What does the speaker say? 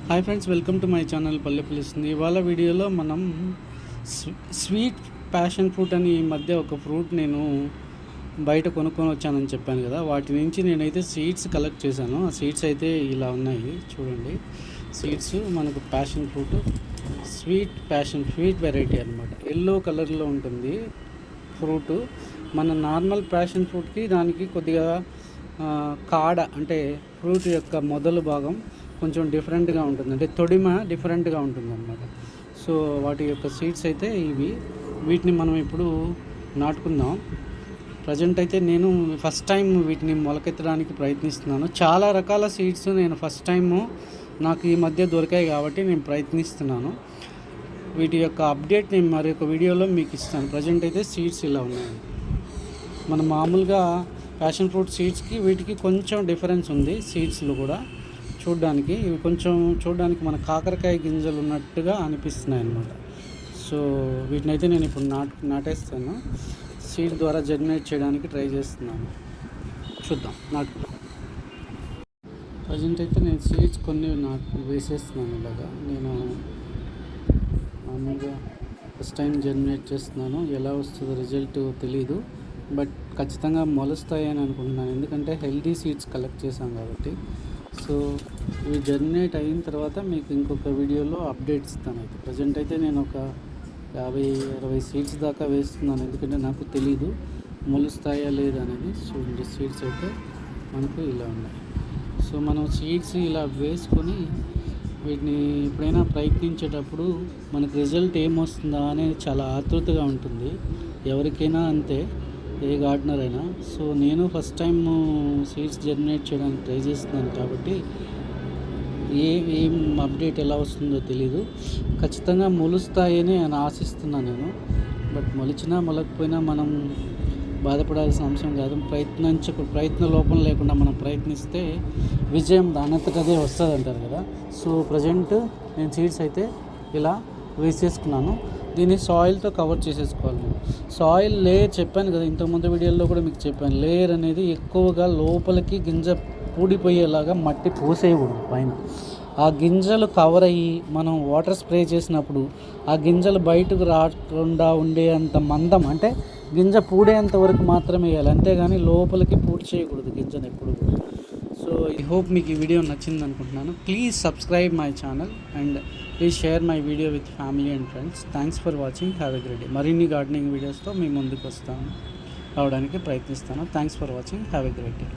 Hi friends, welcome to my channel పల్లె పిలుస్తుంది. ఇవాళ వీడియోలో మనం స్వీట్ ప్యాషన్ ఫ్రూట్ అని ఈ మధ్య ఒక ఫ్రూట్ నేను బయట కొనుక్కొని వచ్చానని చెప్పాను కదా, వాటి నుంచి నేనైతే సీడ్స్ కలెక్ట్ చేశాను. ఆ సీడ్స్ అయితే ఇలా ఉన్నాయి చూడండి. సీడ్స్ మనకు ప్యాషన్ ఫ్రూట్, స్వీట్ వెరైటీ అనమాట. ఎల్లో కలర్లో ఉంటుంది ఫ్రూట్. మన నార్మల్ ప్యాషన్ ఫ్రూట్కి దానికి కొద్దిగా కాడ అంటే ఫ్రూట్ యొక్క మొదలు భాగం కొంచెం డిఫరెంట్గా ఉంటుంది, అంటే తొడిమ డిఫరెంట్గా ఉంటుంది అన్నమాట. సో వాటి యొక్క సీడ్స్ అయితే వీటిని మనం ఇప్పుడు నాటుకుందాం. ప్రజెంట్ అయితే నేను ఫస్ట్ టైం వీటిని మొలకెత్తడానికి ప్రయత్నిస్తున్నాను. చాలా రకాల సీడ్స్ నేను ఫస్ట్ టైము నాకు ఈ మధ్య దొరికాయి కాబట్టి నేను ప్రయత్నిస్తున్నాను. వీటి యొక్క అప్డేట్ నేను మరి ఒక వీడియోలో మీకు ఇస్తాను. ప్రజెంట్ అయితే సీడ్స్ ఇలా ఉన్నాయి. మన మామూలుగా ప్యాషన్ ఫ్రూట్ సీడ్స్కి వీటికి కొంచెం డిఫరెన్స్ ఉంది. సీడ్స్లో కూడా చూడడానికి ఇవి కొంచెం మన కాకరకాయ గింజలు ఉన్నట్టుగా అనిపిస్తున్నాయి అన్నమాట. సో వీటిని అయితే నేను ఇప్పుడు నాటేస్తాను. సీడ్ ద్వారా జర్మినేట్ చేయడానికి ట్రై చేస్తున్నాను. చూద్దాం, నాటుకుందాం. ప్రజెంట్ అయితే నేను సీడ్స్ కొన్ని వేసేస్తున్నాను. ఇలాగా నేను మామూలుగా ఫస్ట్ టైం జర్మినేట్ చేస్తున్నాను. ఎలా వస్తుందో రిజల్ట్ తెలీదు, బట్ ఖచ్చితంగా మొలుస్తాయి అని అనుకుంటున్నాను. ఎందుకంటే హెల్దీ సీడ్స్ కలెక్ట్ చేశాం కాబట్టి. సో ఇవి జర్మినేట్ అయిన తర్వాత మీకు ఇంకొక వీడియోలో అప్డేట్ ఇస్తాను. అయితే ప్రజెంట్ అయితే నేను ఒక 50-60 సీడ్స్ దాకా వేస్తున్నాను, ఎందుకంటే నాకు తెలీదు మొలుస్తాయా లేదా అనేది. చూడండి, సీడ్స్ అయితే మనకు ఇలా ఉన్నాయి. సో మనం సీడ్స్ ఇలా వేసుకొని వీటిని ఎప్పుడైనా ప్రయత్నించేటప్పుడు మనకు రిజల్ట్ ఏమొస్తుందా అనేది చాలా ఆతృతగా ఉంటుంది. ఎవరికైనా అంతే, ఏ గార్డెనర్ అయినా. సో నేను ఫస్ట్ టైం సీడ్స్ జర్మినేట్ చేయడానికి ట్రై చేస్తున్నాను కాబట్టి ఏం అప్డేట్ ఎలా వస్తుందో తెలీదు. ఖచ్చితంగా మొలుస్తాయని నేను ఆశిస్తున్నాను నేను. బట్ మొలకపోయినా మనం బాధపడాల్సిన అంశం కాదు. ప్రయత్న లోపం లేకుండా మనం ప్రయత్నిస్తే విజయం దానంతటదే వస్తుంది అంటారు కదా. సో ప్రజెంట్ నేను సీడ్స్ అయితే ఇలా వేసేసుకున్నాను. దీన్ని సాయిల్తో కవర్ చేసేసుకోవాలి. సాయిల్ లేయర్ చెప్పాను కదా, ఇంతకుముందు వీడియోలో కూడా మీకు చెప్పాను. లేయర్ అనేది ఎక్కువగా లోపలికి గింజ పూడిపోయేలాగా మట్టి పోసేయకూడదు పైన. ఆ గింజలు కవర్ అయ్యి మనం వాటర్ స్ప్రే చేసినప్పుడు ఆ గింజలు బయటకు రాకుండా ఉండేంత మందం, అంటే గింజ పూడేంత వరకు మాత్రమే వేయాలి, అంతేగాని లోపలికి పూడి చేయకూడదు గింజను ఎప్పుడు. సో ఐ హోప్ మీకు ఈ వీడియో నచ్చింది అనుకుంటున్నాను. Please subscribe my channel and please share my video with family and friends. Thanks for watching. Have a great day. మరిన్ని గార్డెనింగ్ వీడియోస్తో మీ ముందుకు రావడానికి ప్రయత్నిస్తాను. Thanks for watching. Have a great day.